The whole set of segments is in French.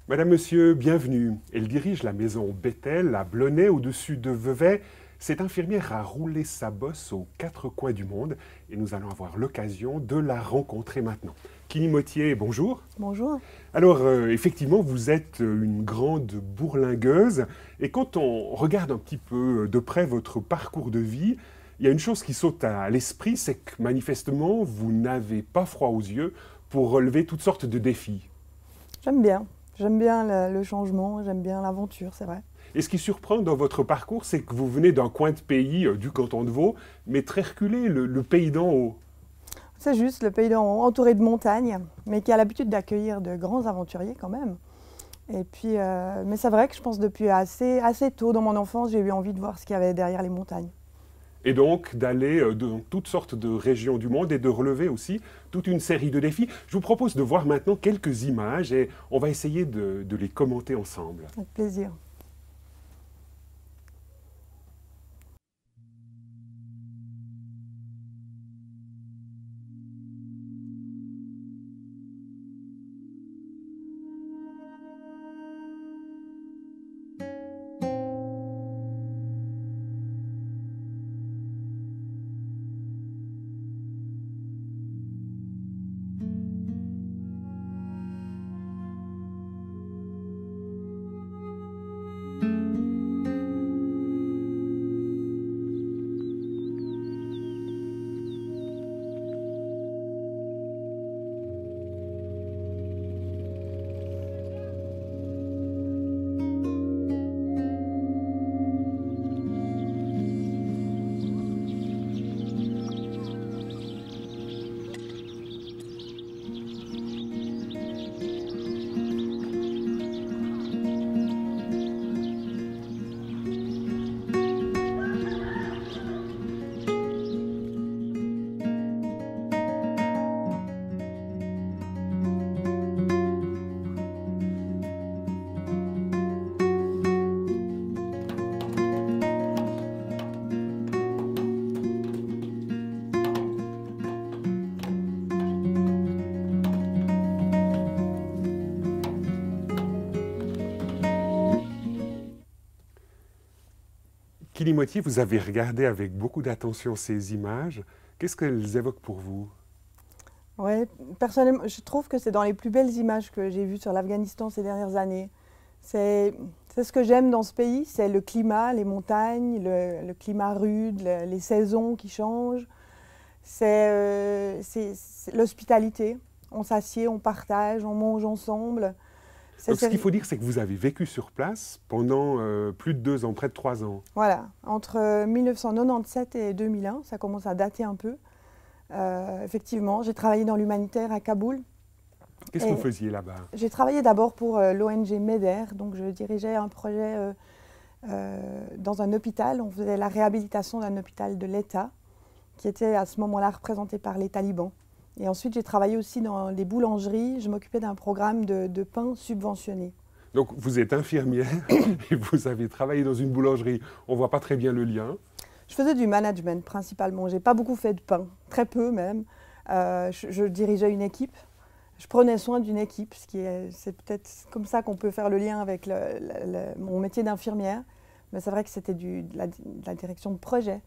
Madame, Monsieur, bienvenue. Elle dirige la maison Bethel à Blonay, au-dessus de Vevey. Cette infirmière a roulé sa bosse aux quatre coins du monde et nous allons avoir l'occasion de la rencontrer maintenant. Kini Mottier, bonjour. Bonjour. Alors, effectivement, vous êtes une grande bourlingueuse et quand on regarde un petit peu de près votre parcours de vie, il y a une chose qui saute à l'esprit, c'est que manifestement, vous n'avez pas froid aux yeux pour relever toutes sortes de défis. J'aime bien. J'aime bien le changement, j'aime bien l'aventure, c'est vrai. Et ce qui surprend dans votre parcours, c'est que vous venez d'un coin de pays du canton de Vaud, mais très reculé, le pays d'en haut. C'est juste le pays d'en haut, entouré de montagnes, mais qui a l'habitude d'accueillir de grands aventuriers quand même. Et puis, mais c'est vrai que je pense depuis assez tôt dans mon enfance, j'ai eu envie de voir ce qu'il y avait derrière les montagnes. Et donc d'aller dans toutes sortes de régions du monde et de relever aussi toute une série de défis. Je vous propose de voir maintenant quelques images et on va essayer de les commenter ensemble. Avec plaisir. Kini Mottier, vous avez regardé avec beaucoup d'attention ces images. Qu'est-ce qu'elles évoquent pour vous? Ouais, personnellement, je trouve que c'est dans les plus belles images que j'ai vues sur l'Afghanistan ces dernières années. C'est ce que j'aime dans ce pays, c'est le climat, les montagnes, le climat rude, les saisons qui changent. C'est l'hospitalité. On s'assied, on partage, on mange ensemble. Donc, ce qu'il faut dire, c'est que vous avez vécu sur place pendant plus de 2 ans, près de 3 ans. Voilà, entre 1997 et 2001, ça commence à dater un peu. Effectivement, j'ai travaillé dans l'humanitaire à Kaboul. Qu'est-ce que vous faisiez là-bas? J'ai travaillé d'abord pour l'ONG MEDER, donc je dirigeais un projet dans un hôpital. On faisait la réhabilitation d'un hôpital de l'État, qui était à ce moment-là représenté par les talibans. Et ensuite, j'ai travaillé aussi dans les boulangeries. Je m'occupais d'un programme de pain subventionné. Donc, vous êtes infirmière et vous avez travaillé dans une boulangerie. On ne voit pas très bien le lien. Je faisais du management principalement. Je n'ai pas beaucoup fait de pain, très peu même. Je dirigeais une équipe. Je prenais soin d'une équipe, c'est peut-être comme ça qu'on peut faire le lien avec mon métier d'infirmière. Mais c'est vrai que c'était de la direction de projet.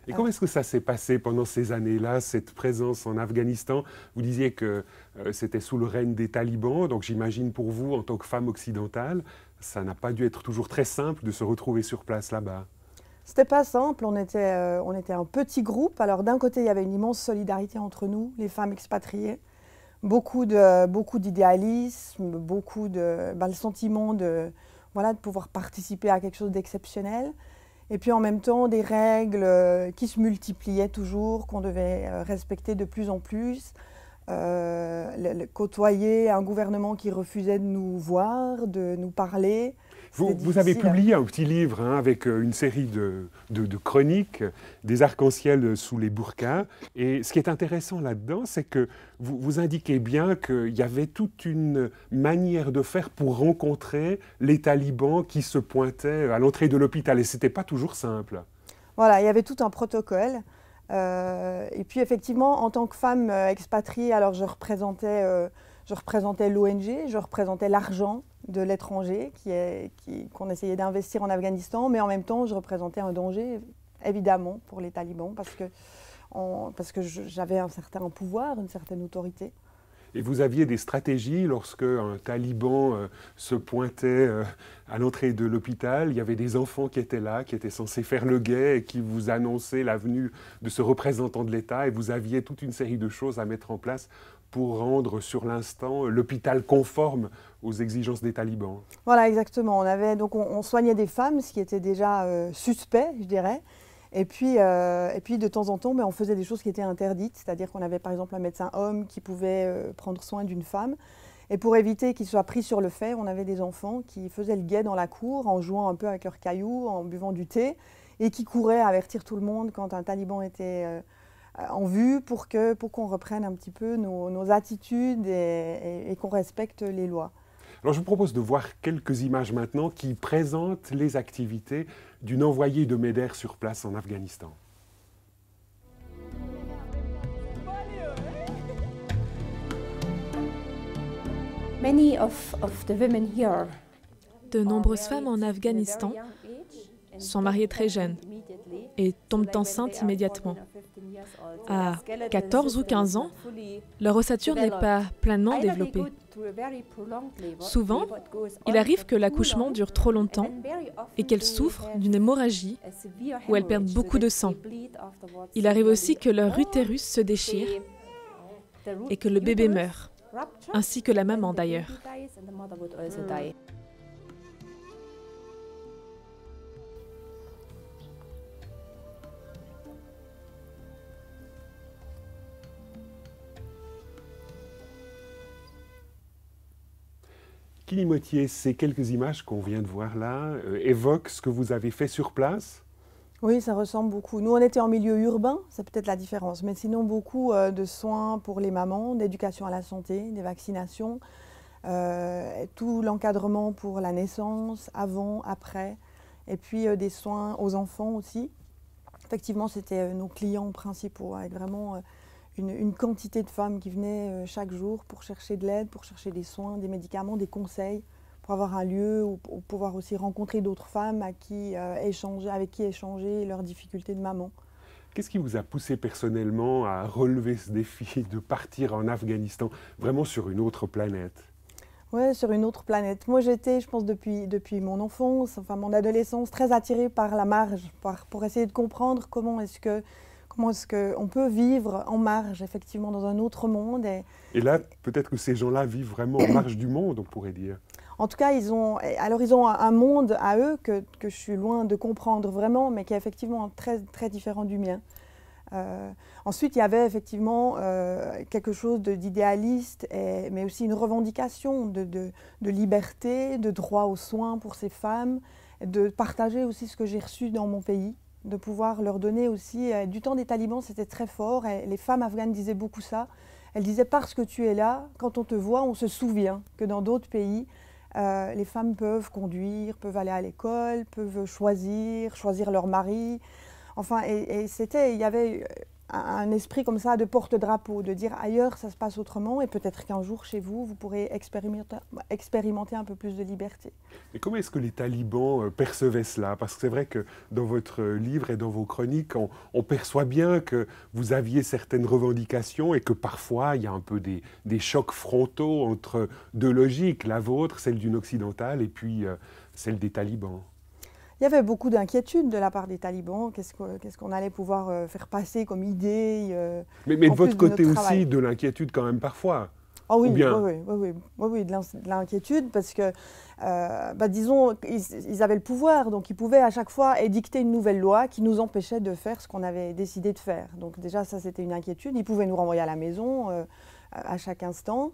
Et comment est-ce que ça s'est passé pendant ces années-là, cette présence en Afghanistan? Vous disiez que c'était sous le règne des talibans, donc j'imagine pour vous, en tant que femme occidentale, ça n'a pas dû être toujours très simple de se retrouver sur place là-bas. C'était pas simple, on était un petit groupe. Alors d'un côté, il y avait une immense solidarité entre nous, les femmes expatriées. Beaucoup d'idéalisme, le sentiment de pouvoir participer à quelque chose d'exceptionnel. Et puis en même temps, des règles qui se multipliaient toujours, qu'on devait respecter de plus en plus. Côtoyer un gouvernement qui refusait de nous voir, de nous parler. Vous avez publié un petit livre avec une série de chroniques, des arcs-en-ciel sous les burqas. Et ce qui est intéressant là-dedans, c'est que vous indiquez bien qu'il y avait toute une manière de faire pour rencontrer les talibans qui se pointaient à l'entrée de l'hôpital. Et ce n'était pas toujours simple. Voilà, il y avait tout un protocole. Et puis effectivement, en tant que femme expatriée, alors je représentais l'ONG, je représentais l'argent de l'étranger qu'on essayait d'investir en Afghanistan, mais en même temps, je représentais un danger, évidemment, pour les talibans, parce que j'avais un certain pouvoir, une certaine autorité. Et vous aviez des stratégies lorsque un taliban se pointait à l'entrée de l'hôpital. Il y avait des enfants qui étaient là, qui étaient censés faire le guet et qui vous annonçaient la venue de ce représentant de l'État. Et vous aviez toute une série de choses à mettre en place pour rendre sur l'instant l'hôpital conforme aux exigences des talibans. Voilà, exactement. On soignait des femmes, ce qui était déjà suspect, je dirais. Et puis de temps en temps, on faisait des choses qui étaient interdites, c'est-à-dire qu'on avait par exemple un médecin homme qui pouvait prendre soin d'une femme. Et pour éviter qu'il soit pris sur le fait, on avait des enfants qui faisaient le guet dans la cour en jouant un peu avec leurs cailloux, en buvant du thé, et qui couraient avertir tout le monde quand un taliban était en vue pour qu'on reprenne un petit peu nos attitudes et qu'on respecte les lois. Alors je vous propose de voir quelques images maintenant qui présentent les activités d'une envoyée de MEDER sur place en Afghanistan. De nombreuses femmes en Afghanistan sont mariées très jeunes et tombent enceintes immédiatement. À 14 ou 15 ans, leur ossature n'est pas pleinement développée. Souvent, il arrive que l'accouchement dure trop longtemps et qu'elles souffrent d'une hémorragie où elles perdent beaucoup de sang. Il arrive aussi que leur utérus se déchire et que le bébé meurt, ainsi que la maman d'ailleurs. Kini Mottier, ces quelques images qu'on vient de voir là évoquent ce que vous avez fait sur place? Oui, ça ressemble beaucoup. Nous, on était en milieu urbain, c'est peut-être la différence, mais sinon beaucoup de soins pour les mamans, d'éducation à la santé, des vaccinations, tout l'encadrement pour la naissance, avant, après, et puis des soins aux enfants aussi. Effectivement, c'était nos clients principaux, avec vraiment une quantité de femmes qui venaient chaque jour pour chercher de l'aide, pour chercher des soins, des médicaments, des conseils, pour avoir un lieu où pouvoir aussi rencontrer d'autres femmes avec qui échanger leurs difficultés de maman. Qu'est-ce qui vous a poussé personnellement à relever ce défi de partir en Afghanistan, vraiment sur une autre planète? Oui, sur une autre planète. Moi, j'étais, je pense, depuis mon enfance, enfin mon adolescence, très attirée par la marge, pour essayer de comprendre comment est-ce qu'on peut vivre en marge, effectivement, dans un autre monde. Et là, peut-être que ces gens-là vivent vraiment en marge du monde, on pourrait dire. En tout cas, ils ont un monde à eux que je suis loin de comprendre vraiment, mais qui est effectivement très, très différent du mien. Ensuite, il y avait effectivement quelque chose d'idéaliste, mais aussi une revendication de liberté, de droit aux soins pour ces femmes, de partager aussi ce que j'ai reçu dans mon pays, de pouvoir leur donner aussi, du temps des talibans, c'était très fort, et les femmes afghanes disaient beaucoup ça. Elles disaient, parce que tu es là, quand on te voit, on se souvient que dans d'autres pays, les femmes peuvent conduire, peuvent aller à l'école, peuvent choisir leur mari. Enfin, il y avait un esprit comme ça de porte-drapeau, de dire ailleurs ça se passe autrement et peut-être qu'un jour chez vous, vous pourrez expérimenter un peu plus de liberté. Et comment est-ce que les talibans percevaient cela? Parce que c'est vrai que dans votre livre et dans vos chroniques, on perçoit bien que vous aviez certaines revendications et que parfois il y a un peu des chocs frontaux entre deux logiques, la vôtre, celle d'une occidentale et puis celle des talibans. Il y avait beaucoup d'inquiétudes de la part des talibans. Qu'est-ce qu'on allait pouvoir faire passer comme idée Mais de votre côté aussi, de l'inquiétude quand même parfois. Oh oui, bien... oui, de l'inquiétude parce que, disons, ils avaient le pouvoir, donc ils pouvaient à chaque fois édicter une nouvelle loi qui nous empêchait de faire ce qu'on avait décidé de faire. Donc déjà, ça c'était une inquiétude. Ils pouvaient nous renvoyer à la maison à chaque instant.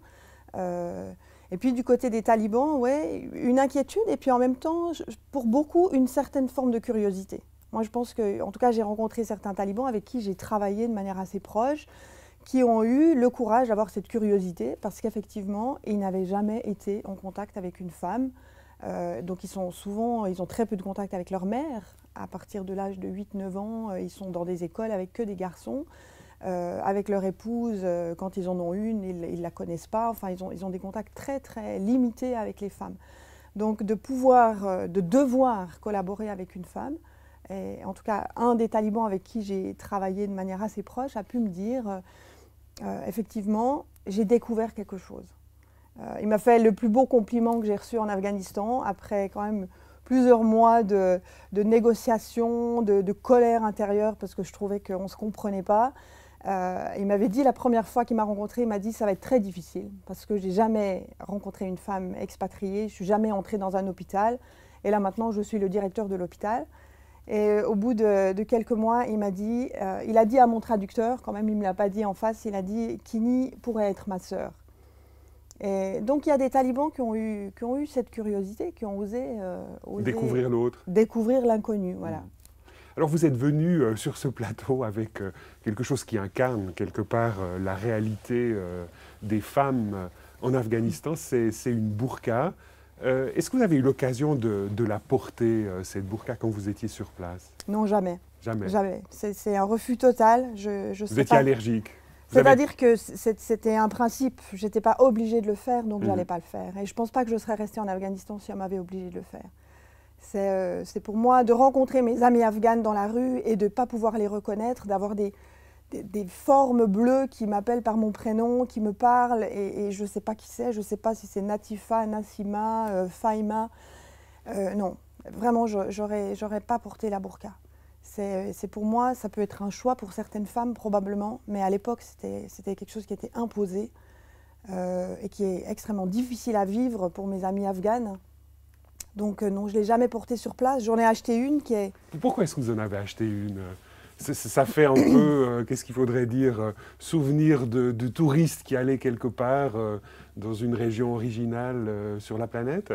Et puis du côté des talibans, ouais, une inquiétude et puis en même temps, pour beaucoup, une certaine forme de curiosité. Moi, je pense que, en tout cas, j'ai rencontré certains talibans avec qui j'ai travaillé de manière assez proche, qui ont eu le courage d'avoir cette curiosité parce qu'effectivement, ils n'avaient jamais été en contact avec une femme. Donc ils ont très peu de contact avec leur mère. À partir de l'âge de 8-9 ans, ils sont dans des écoles avec que des garçons. avec leur épouse, quand ils en ont une, ils ne la connaissent pas. Enfin, ils ont des contacts très, très limités avec les femmes. Donc, de devoir collaborer avec une femme, et en tout cas, un des talibans avec qui j'ai travaillé de manière assez proche a pu me dire, effectivement, j'ai découvert quelque chose. Il m'a fait le plus beau compliment que j'ai reçu en Afghanistan, après quand même plusieurs mois de négociations, de colère intérieure, parce que je trouvais qu'on ne se comprenait pas. Il m'avait dit, la première fois qu'il m'a rencontrée, il m'a dit « ça va être très difficile », parce que je n'ai jamais rencontré une femme expatriée, je ne suis jamais entrée dans un hôpital, et là maintenant je suis le directeur de l'hôpital. Et au bout de quelques mois, il m'a dit, il a dit à mon traducteur, quand même il ne me l'a pas dit en face, il a dit « Kini pourrait être ma sœur ». Et donc il y a des talibans qui ont eu cette curiosité, qui ont osé découvrir l'autre. Découvrir l'inconnu, voilà. Alors vous êtes venu sur ce plateau avec quelque chose qui incarne quelque part la réalité des femmes en Afghanistan, c'est une burqa. Est-ce que vous avez eu l'occasion de la porter, cette burqa, quand vous étiez sur place? Non, jamais. Jamais. Jamais. C'est un refus total. Vous étiez allergique? C'est-à-dire que c'était un principe, je n'étais pas obligée de le faire, donc je n'allais pas le faire. Et je ne pense pas que je serais restée en Afghanistan si on m'avait obligée de le faire. C'est pour moi de rencontrer mes amis afghanes dans la rue et de ne pas pouvoir les reconnaître, d'avoir des formes bleues qui m'appellent par mon prénom, qui me parlent, et je ne sais pas qui c'est, je ne sais pas si c'est Natifa, Nassima, Faima. Non, vraiment, j'aurais pas porté la burqa. C'est pour moi, ça peut être un choix pour certaines femmes probablement, mais à l'époque c'était quelque chose qui était imposé et qui est extrêmement difficile à vivre pour mes amies afghanes. Donc non, je ne l'ai jamais portée sur place. J'en ai acheté une qui est... Pourquoi est-ce que vous en avez acheté une? Ça fait un peu, qu'est-ce qu'il faudrait dire, souvenir de touristes qui allaient quelque part dans une région originale sur la planète?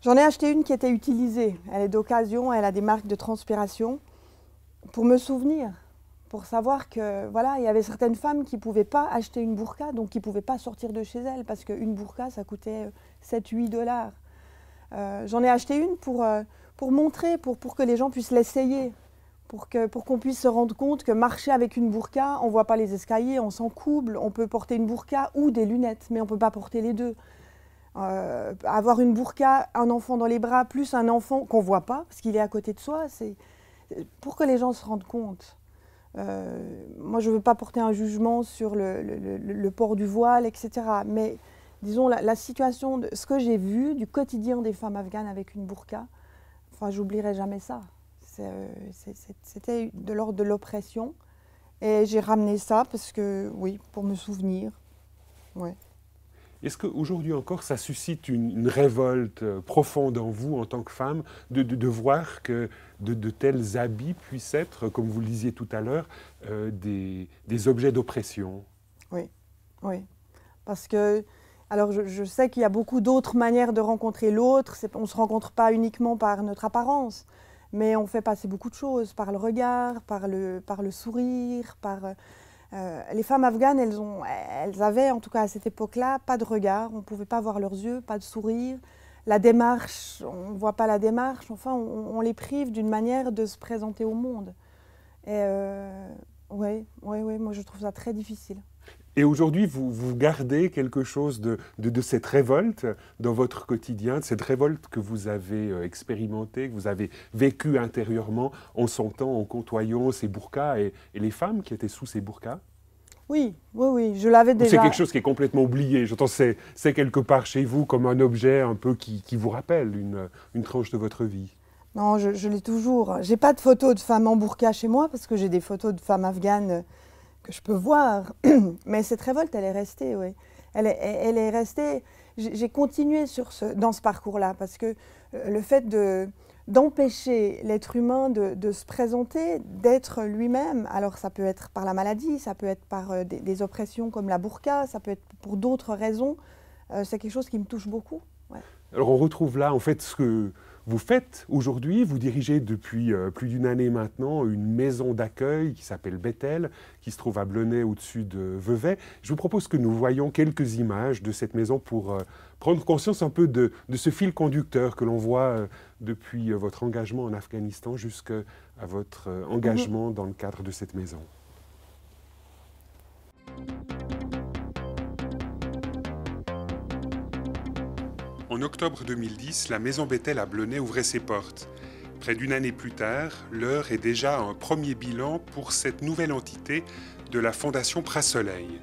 J'en ai acheté une qui était utilisée. Elle est d'occasion, elle a des marques de transpiration. Pour me souvenir, pour savoir que voilà, il y avait certaines femmes qui ne pouvaient pas acheter une burqa, donc qui ne pouvaient pas sortir de chez elles, parce qu'une burqa, ça coûtait 7-8 $. J'en ai acheté une pour montrer, pour que les gens puissent l'essayer, pour qu'on puisse se rendre compte que marcher avec une burqa, on ne voit pas les escaliers, on s'encouble, on peut porter une burqa ou des lunettes, mais on ne peut pas porter les deux. Avoir une burqa, un enfant dans les bras, plus un enfant qu'on ne voit pas, parce qu'il est à côté de soi, c'est pour que les gens se rendent compte. Moi, je ne veux pas porter un jugement sur le port du voile, etc. Mais disons, la situation, ce que j'ai vu du quotidien des femmes afghanes avec une burqa, enfin, j'oublierai jamais ça. C'était de l'ordre de l'oppression. Et j'ai ramené ça parce que, oui, pour me souvenir. Ouais. Est-ce qu'aujourd'hui encore, ça suscite une révolte profonde en vous, en tant que femme, de voir que de tels habits puissent être, comme vous le disiez tout à l'heure, des objets d'oppression? Oui, oui. Parce que, alors je sais qu'il y a beaucoup d'autres manières de rencontrer l'autre. On ne se rencontre pas uniquement par notre apparence, mais on fait passer beaucoup de choses, par le regard, par le sourire, par... les femmes afghanes, elles avaient, en tout cas à cette époque-là, pas de regard, on ne pouvait pas voir leurs yeux, pas de sourire. La démarche, on ne voit pas la démarche, enfin on les prive d'une manière de se présenter au monde. Et oui, moi je trouve ça très difficile. Et aujourd'hui, vous gardez quelque chose de cette révolte dans votre quotidien, de cette révolte que vous avez expérimentée, que vous avez vécue intérieurement en sentant, en côtoyant ces burqas et les femmes qui étaient sous ces burqas? Oui, je l'avais déjà... C'est quelque chose qui est complètement oublié. J'entends, c'est quelque part chez vous comme un objet un peu qui vous rappelle une tranche de votre vie. Non, je l'ai toujours. J'ai pas de photos de femmes en burqa chez moi parce que j'ai des photos de femmes afghanes que je peux voir. Mais cette révolte, elle est restée, oui. Elle est restée. J'ai continué dans ce parcours-là parce que le fait d'empêcher l'être humain de se présenter, d'être lui-même, alors ça peut être par la maladie, ça peut être par des oppressions comme la burqa, ça peut être pour d'autres raisons, c'est quelque chose qui me touche beaucoup. Ouais. Alors on retrouve là en fait ce que vous faites aujourd'hui. Vous dirigez depuis plus d'une année maintenant une maison d'accueil qui s'appelle Bethel, qui se trouve à Blenay au-dessus de Vevey. Je vous propose que nous voyions quelques images de cette maison pour prendre conscience un peu de ce fil conducteur que l'on voit depuis votre engagement en Afghanistan jusqu'à votre engagement dans le cadre de cette maison. En octobre 2010, la maison Bethel à Blonay ouvrait ses portes. Près d'une année plus tard, l'heure est déjà à un premier bilan pour cette nouvelle entité de la Fondation Pras-Soleil.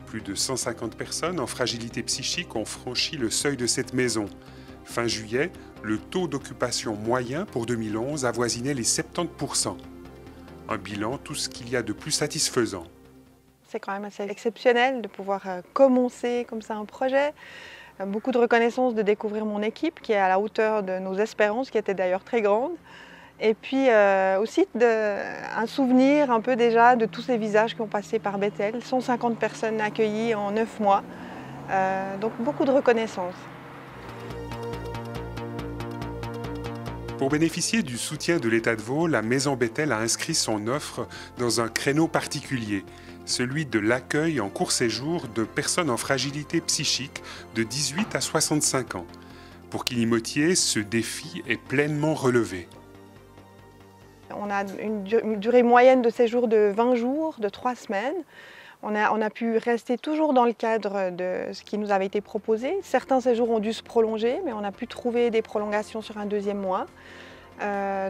Plus de 150 personnes en fragilité psychique ont franchi le seuil de cette maison. Fin juillet, le taux d'occupation moyen pour 2011 avoisinait les 70%. Un bilan tout ce qu'il y a de plus satisfaisant. C'est quand même assez exceptionnel de pouvoir commencer comme ça un projet. Beaucoup de reconnaissance de découvrir mon équipe qui est à la hauteur de nos espérances, qui étaient d'ailleurs très grandes. Et puis aussi un souvenir un peu déjà de tous ces visages qui ont passé par Bethel. 150 personnes accueillies en 9 mois. Donc beaucoup de reconnaissance. Pour bénéficier du soutien de l'État de Vaud, la Maison Bethel a inscrit son offre dans un créneau particulier, celui de l'accueil en court séjour de personnes en fragilité psychique de 18 à 65 ans. Pour Kili Mottier, ce défi est pleinement relevé. On a une durée moyenne de séjour de 20 jours, de 3 semaines. On a pu rester toujours dans le cadre de ce qui nous avait été proposé. Certains séjours ont dû se prolonger, mais on a pu trouver des prolongations sur un deuxième mois.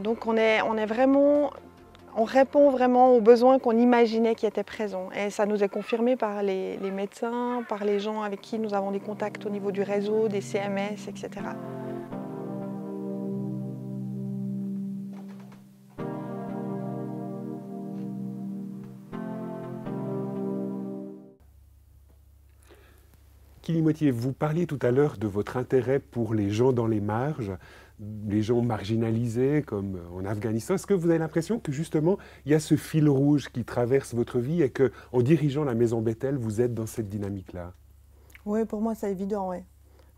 Donc on répond vraiment aux besoins qu'on imaginait qui étaient présents. Et ça nous est confirmé par les médecins, par les gens avec qui nous avons des contacts au niveau du réseau, des CMS, etc. Kili Mottier, vous parliez tout à l'heure de votre intérêt pour les gens dans les marges, les gens marginalisés comme en Afghanistan. Est-ce que vous avez l'impression que justement il y a ce fil rouge qui traverse votre vie et qu'en dirigeant la Maison Bethel, vous êtes dans cette dynamique-là? Oui, pour moi c'est évident, oui.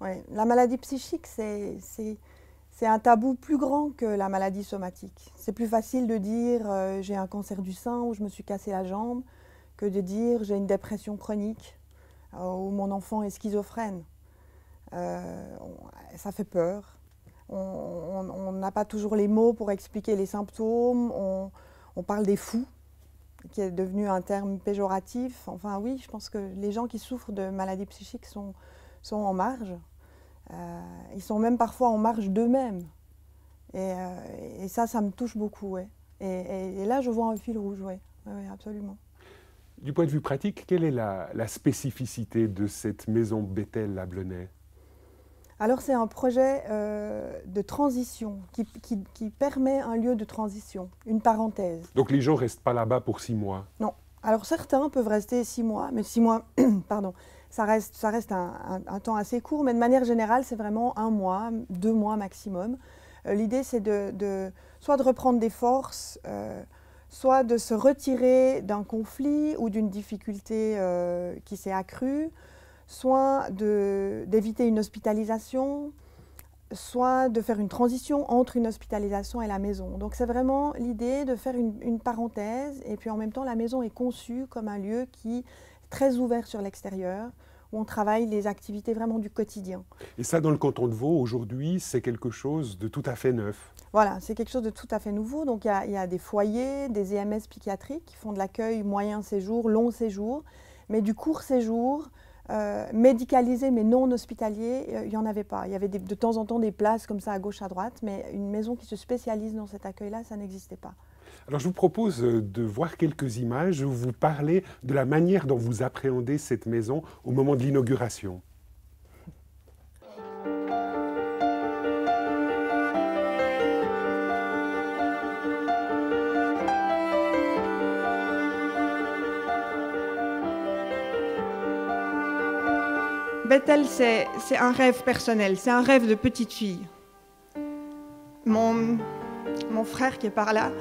Ouais. La maladie psychique, c'est un tabou plus grand que la maladie somatique. C'est plus facile de dire j'ai un cancer du sein ou je me suis cassé la jambe que de dire j'ai une dépression chronique ou mon enfant est schizophrène. Ça fait peur. On n'a pas toujours les mots pour expliquer les symptômes. On parle des fous, qui est devenu un terme péjoratif. Enfin oui, je pense que les gens qui souffrent de maladies psychiques sont en marge. Ils sont même parfois en marge d'eux-mêmes. Et ça me touche beaucoup. Ouais. Et là, je vois un fil rouge, oui, ouais, absolument. Du point de vue pratique, quelle est la spécificité de cette Maison Bethel à Blonay? Alors c'est un projet de transition qui permet un lieu de transition, une parenthèse. Donc les gens ne restent pas là-bas pour 6 mois? Non. Alors certains peuvent rester 6 mois, mais 6 mois, pardon, ça reste un temps assez court, mais de manière générale c'est vraiment 1 mois, 2 mois maximum. L'idée c'est soit de reprendre des forces, soit de se retirer d'un conflit ou d'une difficulté qui s'est accrue, soit d'éviter une hospitalisation, soit de faire une transition entre une hospitalisation et la maison. Donc c'est vraiment l'idée de faire une parenthèse, et puis en même temps la maison est conçue comme un lieu qui est très ouvert sur l'extérieur, où on travaille les activités vraiment du quotidien. Et ça, dans le canton de Vaud, aujourd'hui, c'est quelque chose de tout à fait neuf. Voilà, c'est quelque chose de tout à fait nouveau. Donc il y a des foyers, des EMS psychiatriques qui font de l'accueil moyen séjour, long séjour, mais du court séjour, médicalisé mais non hospitalier, il n'y en avait pas. Il y avait de temps en temps des places comme ça à gauche, à droite, mais une maison qui se spécialise dans cet accueil-là, ça n'existait pas. Alors je vous propose de voir quelques images où vous parlez de la manière dont vous appréhendez cette maison au moment de l'inauguration. Bethel, c'est un rêve personnel, c'est un rêve de petite fille. Mon frère qui est par là,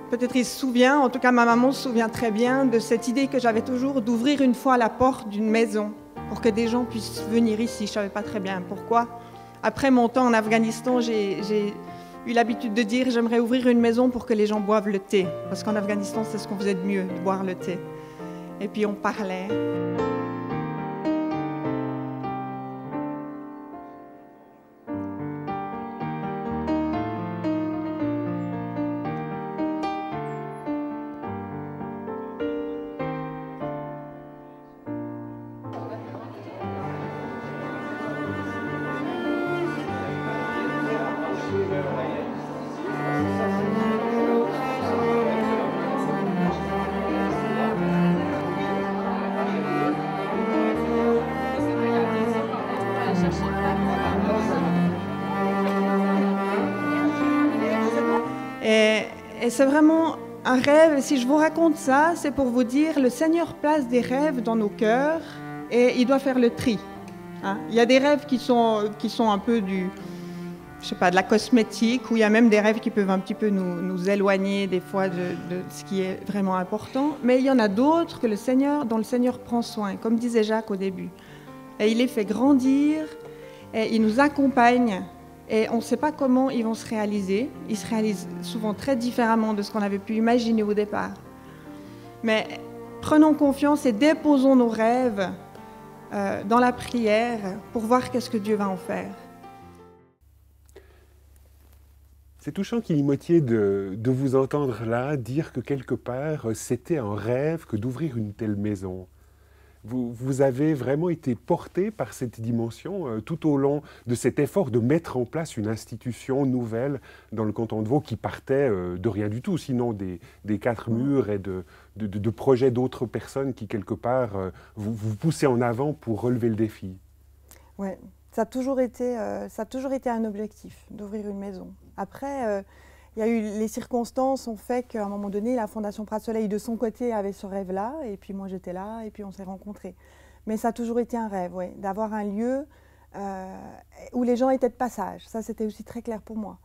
peut-être il se souvient, en tout cas ma maman se souvient très bien de cette idée que j'avais toujours d'ouvrir une fois la porte d'une maison pour que des gens puissent venir ici. Je ne savais pas très bien pourquoi. Après mon temps en Afghanistan, j'ai eu l'habitude de dire j'aimerais ouvrir une maison pour que les gens boivent le thé. Parce qu'en Afghanistan, c'est ce qu'on faisait de mieux, de boire le thé. Et puis on parlait. Et c'est vraiment un rêve. Et si je vous raconte ça, c'est pour vous dire, le Seigneur place des rêves dans nos cœurs et il doit faire le tri. Hein? Il y a des rêves qui sont un peu je sais pas, de la cosmétique, où il y a même des rêves qui peuvent un petit peu nous éloigner des fois de ce qui est vraiment important. Mais il y en a d'autres dont le Seigneur prend soin, comme disait Jacques au début. Et il les fait grandir, et il nous accompagne, et on ne sait pas comment ils vont se réaliser. Ils se réalisent souvent très différemment de ce qu'on avait pu imaginer au départ. Mais prenons confiance et déposons nos rêves dans la prière pour voir qu'est-ce que Dieu va en faire. C'est touchant, Kilimotier, de vous entendre là dire que quelque part, c'était un rêve que d'ouvrir une telle maison. Vous avez vraiment été porté par cette dimension tout au long de cet effort de mettre en place une institution nouvelle dans le canton de Vaud qui partait de rien du tout, sinon des quatre murs et de projets d'autres personnes qui, quelque part, vous poussaient en avant pour relever le défi. Oui. Ça a toujours été un objectif, d'ouvrir une maison. Après, les circonstances ont fait qu'à un moment donné, la Fondation Prat Soleil, de son côté, avait ce rêve-là, et puis moi j'étais là, et puis on s'est rencontrés. Mais ça a toujours été un rêve, oui, d'avoir un lieu où les gens étaient de passage. Ça, c'était aussi très clair pour moi.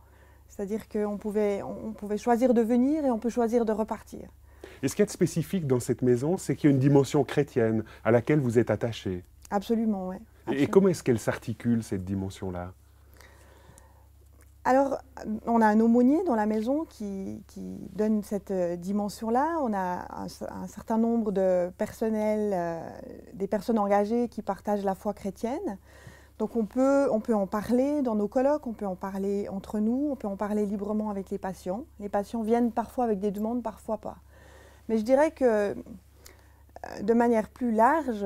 C'est-à-dire qu'on pouvait choisir de venir et on peut choisir de repartir. Et ce qu'il y a de spécifique dans cette maison, c'est qu'il y a une dimension chrétienne à laquelle vous êtes attaché. Absolument, oui. Et comment est-ce qu'elle s'articule, cette dimension-là? Alors, on a un aumônier dans la maison qui donne cette dimension-là. On a un certain nombre de personnels, des personnes engagées qui partagent la foi chrétienne. Donc on peut en parler dans nos colloques, on peut en parler entre nous, on peut en parler librement avec les patients. Les patients viennent parfois avec des demandes, parfois pas. Mais je dirais que de manière plus large,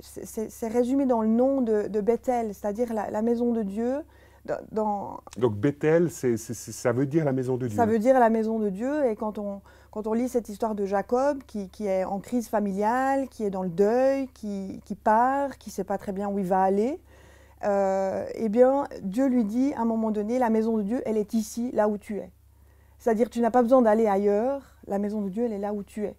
c'est résumé dans le nom de Bethel, c'est-à-dire la maison de Dieu. Donc Bethel, ça veut dire la maison de Dieu. Ça veut dire la maison de Dieu, et quand on lit cette histoire de Jacob, qui est en crise familiale, qui est dans le deuil, qui part, qui ne sait pas très bien où il va aller, eh bien Dieu lui dit à un moment donné, la maison de Dieu, elle est ici, là où tu es. C'est-à-dire tu n'as pas besoin d'aller ailleurs, la maison de Dieu, elle est là où tu es.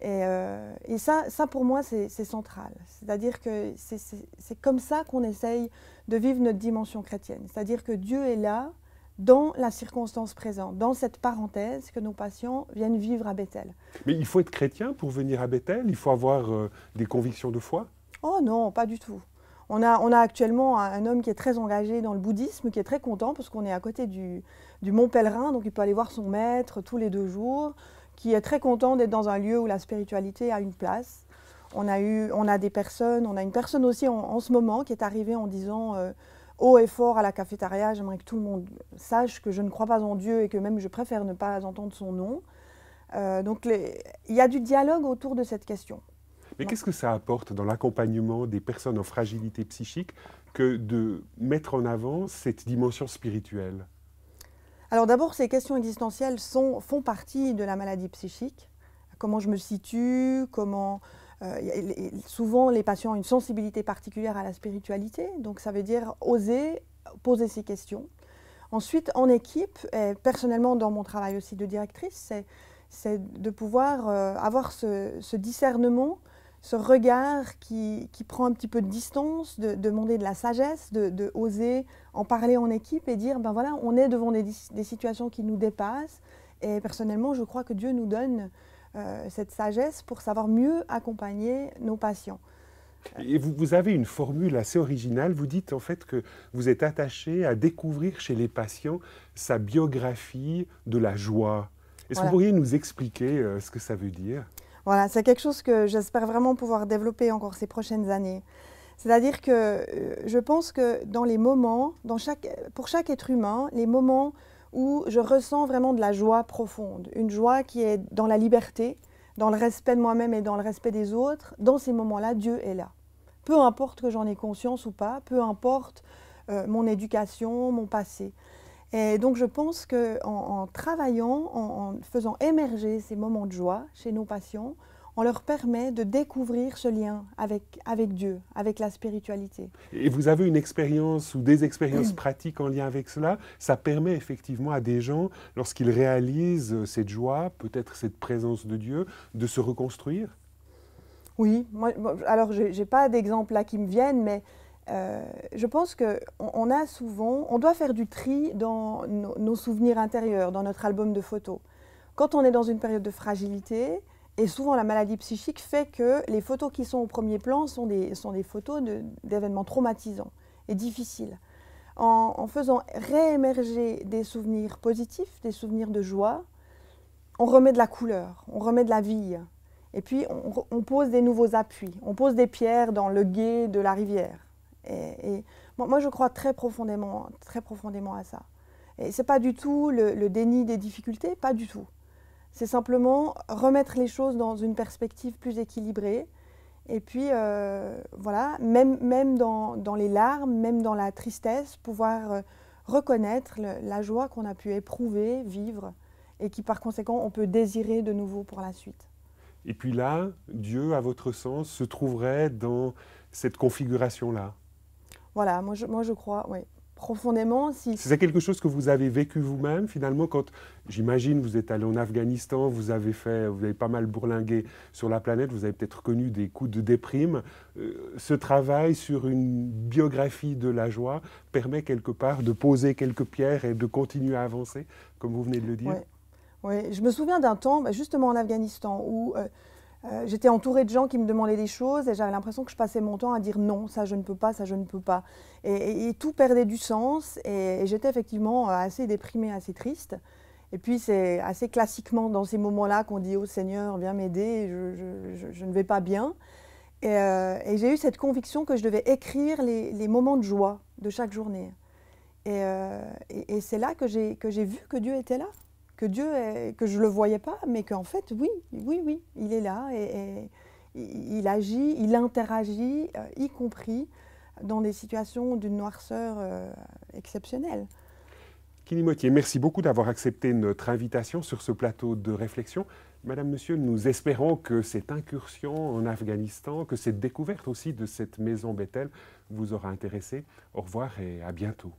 Et ça pour moi, c'est central. C'est-à-dire que c'est comme ça qu'on essaye de vivre notre dimension chrétienne. C'est-à-dire que Dieu est là, dans la circonstance présente, dans cette parenthèse que nos patients viennent vivre à Bethel. Mais il faut être chrétien pour venir à Bethel? Il faut avoir des convictions de foi? Oh non, pas du tout. On a actuellement un homme qui est très engagé dans le bouddhisme, qui est très content parce qu'on est à côté du Mont Pèlerin, donc il peut aller voir son maître tous les 2 jours, qui est très content d'être dans un lieu où la spiritualité a une place. On a une personne aussi en ce moment qui est arrivée en disant haut et fort à la cafétéria, j'aimerais que tout le monde sache que je ne crois pas en Dieu et que même je préfère ne pas entendre son nom. Donc il y a du dialogue autour de cette question. Mais qu'est-ce que ça apporte dans l'accompagnement des personnes en fragilité psychique que de mettre en avant cette dimension spirituelle? Alors d'abord, ces questions existentielles font partie de la maladie psychique. Comment je me situe, souvent les patients ont une sensibilité particulière à la spiritualité, donc ça veut dire oser poser ces questions. Ensuite, en équipe, et personnellement dans mon travail aussi de directrice, c'est de pouvoir avoir ce discernement, ce regard qui prend un petit peu de distance, de demander de la sagesse, de oser en parler en équipe et dire, ben voilà, on est devant des situations qui nous dépassent. Et personnellement, je crois que Dieu nous donne cette sagesse pour savoir mieux accompagner nos patients. Et vous avez une formule assez originale. Vous dites en fait que vous êtes attaché à découvrir chez les patients sa biographie de la joie. Est-ce que vous pourriez nous expliquer ce que ça veut dire ? Voilà, c'est quelque chose que j'espère vraiment pouvoir développer encore ces prochaines années. C'est-à-dire que je pense que dans les moments, pour chaque être humain, les moments où je ressens vraiment de la joie profonde, une joie qui est dans la liberté, dans le respect de moi-même et dans le respect des autres, dans ces moments-là, Dieu est là. Peu importe que j'en ai conscience ou pas, peu importe mon éducation, mon passé. Et donc je pense qu'en travaillant, en faisant émerger ces moments de joie chez nos patients, on leur permet de découvrir ce lien avec Dieu, avec la spiritualité. Et vous avez une expérience ou des expériences pratiques en lien avec cela? Ça permet effectivement à des gens, lorsqu'ils réalisent cette joie, peut-être cette présence de Dieu, de se reconstruire? Oui, alors je n'ai pas d'exemple là qui me viennent, mais je pense qu'on doit faire du tri dans nos souvenirs intérieurs, dans notre album de photos. Quand on est dans une période de fragilité, et souvent la maladie psychique fait que les photos qui sont au premier plan sont des photos d'événements traumatisants et difficiles. En faisant réémerger des souvenirs positifs, des souvenirs de joie, on remet de la couleur, on remet de la vie. Et puis on pose des nouveaux appuis, on pose des pierres dans le gué de la rivière. Et moi je crois très profondément à ça. Et ce n'est pas du tout le déni des difficultés, pas du tout. C'est simplement remettre les choses dans une perspective plus équilibrée. Et puis, voilà, même dans les larmes, même dans la tristesse, pouvoir reconnaître la joie qu'on a pu éprouver, vivre, et qui par conséquent, on peut désirer de nouveau pour la suite. Et puis là, Dieu, à votre sens, se trouverait dans cette configuration-là? Voilà, moi je crois, oui. Profondément. C'est quelque chose que vous avez vécu vous-même, finalement, quand, j'imagine, vous êtes allé en Afghanistan, vous avez pas mal bourlingué sur la planète, vous avez peut-être connu des coups de déprime. Ce travail sur une biographie de la joie permet quelque part de poser quelques pierres et de continuer à avancer, comme vous venez de le dire. Oui. Je me souviens d'un temps, justement en Afghanistan, où j'étais entourée de gens qui me demandaient des choses et j'avais l'impression que je passais mon temps à dire non, ça je ne peux pas, ça je ne peux pas. Et tout perdait du sens et j'étais effectivement assez déprimée, assez triste. Et puis c'est assez classiquement dans ces moments-là qu'on dit « Oh Seigneur, viens m'aider, je ne vais pas bien ». Et j'ai eu cette conviction que je devais écrire les moments de joie de chaque journée. Et c'est là que j'ai vu que Dieu était là. Que je ne le voyais pas, mais qu'en fait, oui, il est là et il agit, il interagit, y compris dans des situations d'une noirceur exceptionnelle. Kini Mottier, merci beaucoup d'avoir accepté notre invitation sur ce plateau de réflexion. Madame, Monsieur, nous espérons que cette incursion en Afghanistan, que cette découverte aussi de cette maison Bethel vous aura intéressé. Au revoir et à bientôt.